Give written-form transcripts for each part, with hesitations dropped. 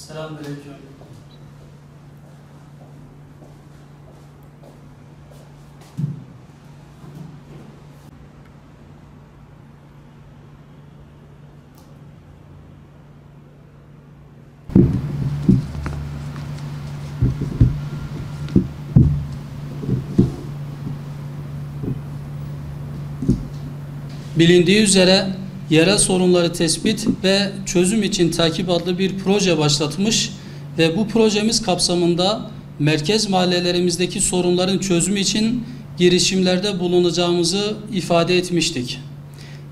Selamünaleyküm. Bilindiği üzere yerel sorunları tespit ve çözüm için takip adlı bir proje başlatmış ve bu projemiz kapsamında merkez mahallelerimizdeki sorunların çözümü için girişimlerde bulunacağımızı ifade etmiştik.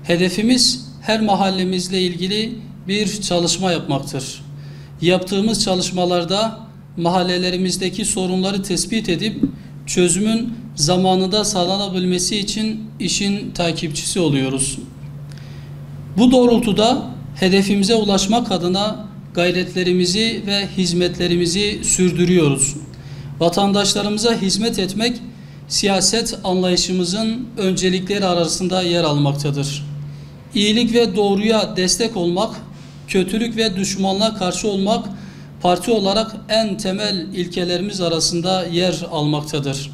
Hedefimiz her mahallemizle ilgili bir çalışma yapmaktır. Yaptığımız çalışmalarda mahallelerimizdeki sorunları tespit edip çözümün zamanında sağlanabilmesi için işin takipçisi oluyoruz. Bu doğrultuda hedefimize ulaşmak adına gayretlerimizi ve hizmetlerimizi sürdürüyoruz. Vatandaşlarımıza hizmet etmek siyaset anlayışımızın öncelikleri arasında yer almaktadır. İyilik ve doğruya destek olmak, kötülük ve düşmanlığa karşı olmak parti olarak en temel ilkelerimiz arasında yer almaktadır.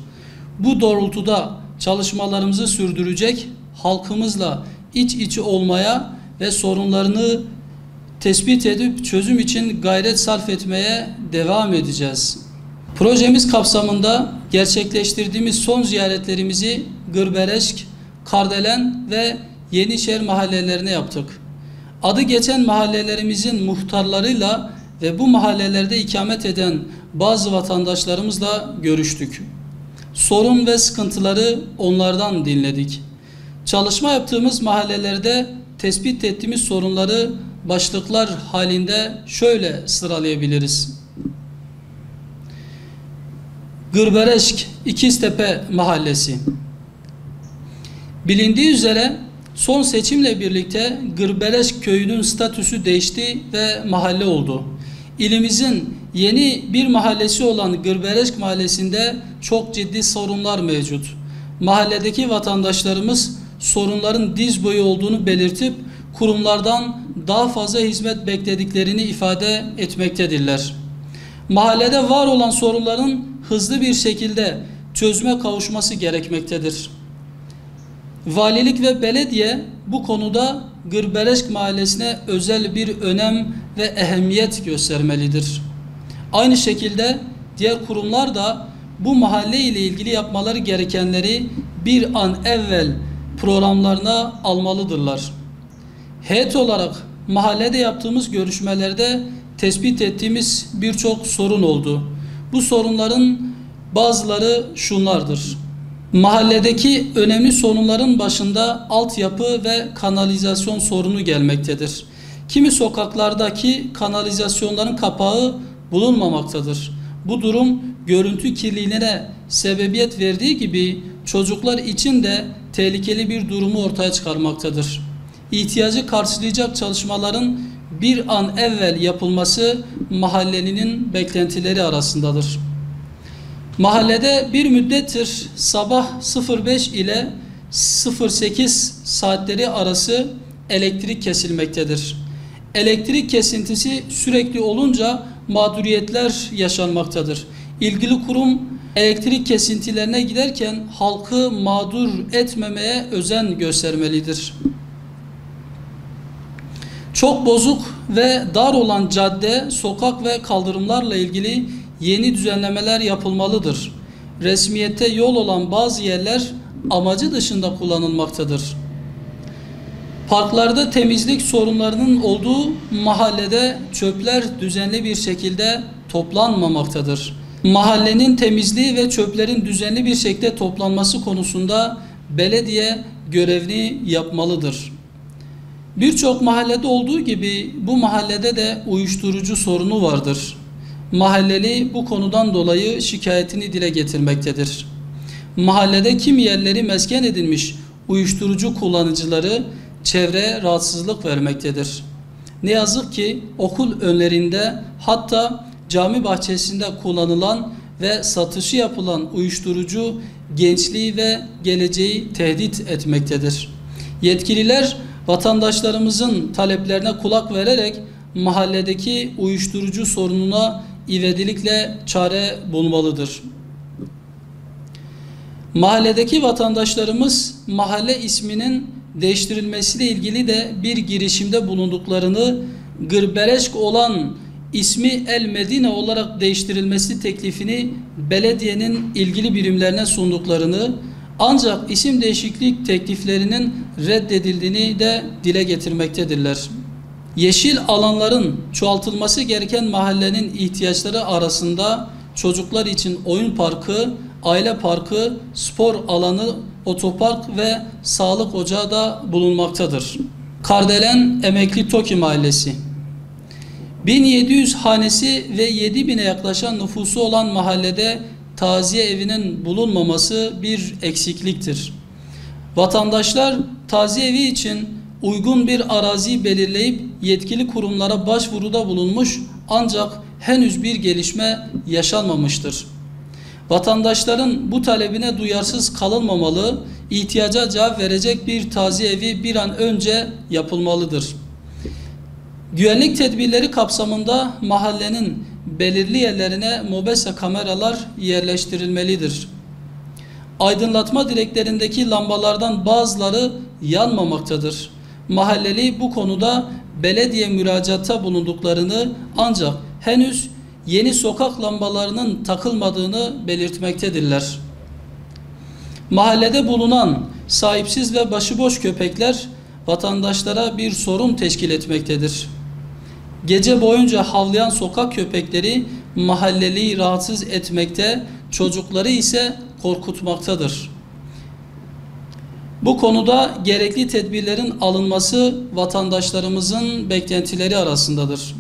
Bu doğrultuda çalışmalarımızı sürdürecek, halkımızla iç içe olmaya ve sorunlarını tespit edip çözüm için gayret sarf etmeye devam edeceğiz. Projemiz kapsamında gerçekleştirdiğimiz son ziyaretlerimizi Gırbereşk, Kardelen ve Yenişehir mahallelerine yaptık. Adı geçen mahallelerimizin muhtarlarıyla ve bu mahallelerde ikamet eden bazı vatandaşlarımızla görüştük. Sorun ve sıkıntıları onlardan dinledik. Çalışma yaptığımız mahallelerde tespit ettiğimiz sorunları başlıklar halinde şöyle sıralayabiliriz. Gırbereşk İkiztepe Mahallesi. Bilindiği üzere son seçimle birlikte Gırbereşk köyünün statüsü değişti ve mahalle oldu. İlimizin yeni bir mahallesi olan Gırbereşk Mahallesi'nde çok ciddi sorunlar mevcut. Mahalledeki vatandaşlarımız sorunların diz boyu olduğunu belirtip kurumlardan daha fazla hizmet beklediklerini ifade etmektedirler. Mahallede var olan sorunların hızlı bir şekilde çözüme kavuşması gerekmektedir. Valilik ve belediye bu konuda Gırbereşk Mahallesi'ne özel bir önem ve ehemmiyet göstermelidir. Aynı şekilde diğer kurumlar da bu mahalle ile ilgili yapmaları gerekenleri bir an evvel programlarına almalıdırlar. Heyet olarak mahallede yaptığımız görüşmelerde tespit ettiğimiz birçok sorun oldu. Bu sorunların bazıları şunlardır. Mahalledeki önemli sorunların başında altyapı ve kanalizasyon sorunu gelmektedir. Kimi sokaklardaki kanalizasyonların kapağı bulunmamaktadır. Bu durum görüntü kirliliğine sebebiyet verdiği gibi çocuklar için de tehlikeli bir durumu ortaya çıkarmaktadır. İhtiyacı karşılayacak çalışmaların bir an evvel yapılması mahallenin beklentileri arasındadır. Mahallede bir müddettir sabah 05 ile 08 saatleri arası elektrik kesilmektedir. Elektrik kesintisi sürekli olunca mağduriyetler yaşanmaktadır. İlgili kurum elektrik kesintilerine giderken halkı mağdur etmemeye özen göstermelidir. Çok bozuk ve dar olan cadde, sokak ve kaldırımlarla ilgili yeni düzenlemeler yapılmalıdır. Resmiyette yol olan bazı yerler amacı dışında kullanılmaktadır. Parklarda temizlik sorunlarının olduğu mahallede çöpler düzenli bir şekilde toplanmamaktadır. Mahallenin temizliği ve çöplerin düzenli bir şekilde toplanması konusunda belediye görevini yapmalıdır. Birçok mahallede olduğu gibi bu mahallede de uyuşturucu sorunu vardır. Mahalleli bu konudan dolayı şikayetini dile getirmektedir. Mahallede kimi yerleri mesken edilmiş uyuşturucu kullanıcıları çevreye rahatsızlık vermektedir. Ne yazık ki okul önlerinde hatta cami bahçesinde kullanılan ve satışı yapılan uyuşturucu gençliği ve geleceği tehdit etmektedir. Yetkililer vatandaşlarımızın taleplerine kulak vererek mahalledeki uyuşturucu sorununa ivedilikle çare bulmalıdır. Mahalledeki vatandaşlarımız mahalle isminin değiştirilmesiyle ilgili de bir girişimde bulunduklarını, Gırbeleşk olan ismi El Medine olarak değiştirilmesi teklifini belediyenin ilgili birimlerine sunduklarını, ancak isim değişiklik tekliflerinin reddedildiğini de dile getirmektedirler. Yeşil alanların çoğaltılması gereken mahallenin ihtiyaçları arasında çocuklar için oyun parkı, aile parkı, spor alanı, otopark ve sağlık ocağı da bulunmaktadır. Kardelen Emekli Toki Mahallesi 1700 hanesi ve 7000'e yaklaşan nüfusu olan mahallede taziye evinin bulunmaması bir eksikliktir. Vatandaşlar taziye evi için uygun bir arazi belirleyip yetkili kurumlara başvuruda bulunmuş, ancak henüz bir gelişme yaşanmamıştır. Vatandaşların bu talebine duyarsız kalınmamalı, ihtiyaca cevap verecek bir taziye evi bir an önce yapılmalıdır. Güvenlik tedbirleri kapsamında mahallenin belirli yerlerine mobese kameralar yerleştirilmelidir. Aydınlatma direklerindeki lambalardan bazıları yanmamaktadır. Mahalleli bu konuda belediye müracaatta bulunduklarını, ancak henüz yeni sokak lambalarının takılmadığını belirtmektedirler. Mahallede bulunan sahipsiz ve başıboş köpekler vatandaşlara bir sorun teşkil etmektedir. Gece boyunca havlayan sokak köpekleri mahalleliyi rahatsız etmekte, çocukları ise korkutmaktadır. Bu konuda gerekli tedbirlerin alınması vatandaşlarımızın beklentileri arasındadır.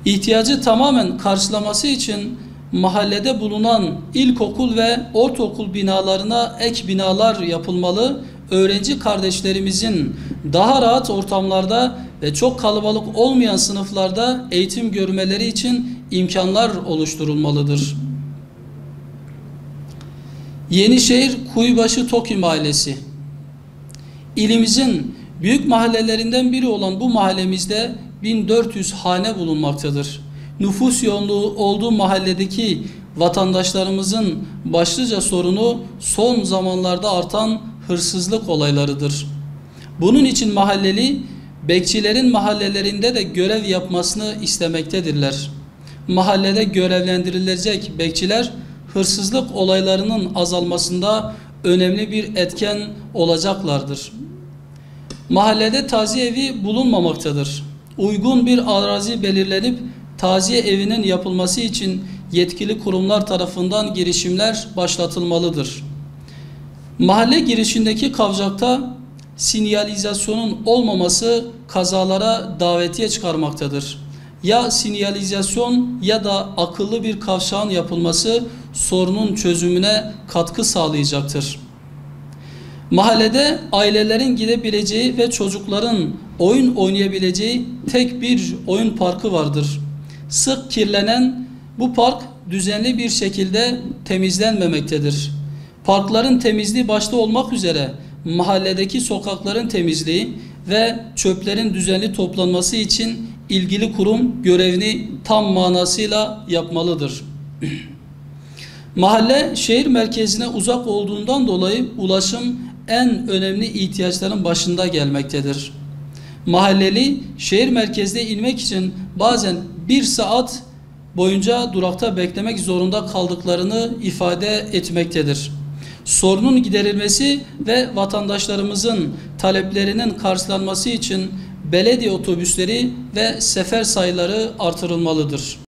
İhtiyacı tamamen karşılaması için mahallede bulunan ilkokul ve ortaokul binalarına ek binalar yapılmalı, öğrenci kardeşlerimizin daha rahat ortamlarda ve çok kalabalık olmayan sınıflarda eğitim görmeleri için imkanlar oluşturulmalıdır. Yenişehir Kuyubaşı Toki Mahallesi İlimizin büyük mahallelerinden biri olan bu mahallemizde 1400 hane bulunmaktadır. Nüfus yoğunluğu olduğu mahalledeki vatandaşlarımızın başlıca sorunu son zamanlarda artan hırsızlık olaylarıdır. Bunun için mahalleli, bekçilerin mahallelerinde de görev yapmasını istemektedirler. Mahallede görevlendirilecek bekçiler, hırsızlık olaylarının azalmasında önemli bir etken olacaklardır. Mahallede taziye evi bulunmamaktadır. Uygun bir arazi belirlenip taziye evinin yapılması için yetkili kurumlar tarafından girişimler başlatılmalıdır. Mahalle girişindeki kavşakta sinyalizasyonun olmaması kazalara davetiye çıkarmaktadır. Ya sinyalizasyon ya da akıllı bir kavşağın yapılması sorunun çözümüne katkı sağlayacaktır. Mahallede ailelerin gidebileceği ve çocukların oyun oynayabileceği tek bir oyun parkı vardır. Sık kirlenen bu park düzenli bir şekilde temizlenmemektedir. Parkların temizliği başta olmak üzere mahalledeki sokakların temizliği ve çöplerin düzenli toplanması için ilgili kurum görevini tam manasıyla yapmalıdır. Mahalle şehir merkezine uzak olduğundan dolayı ulaşım en önemli ihtiyaçların başında gelmektedir. Mahalleli şehir merkezine inmek için bazen 1 saat boyunca durakta beklemek zorunda kaldıklarını ifade etmektedir. Sorunun giderilmesi ve vatandaşlarımızın taleplerinin karşılanması için belediye otobüsleri ve sefer sayıları artırılmalıdır.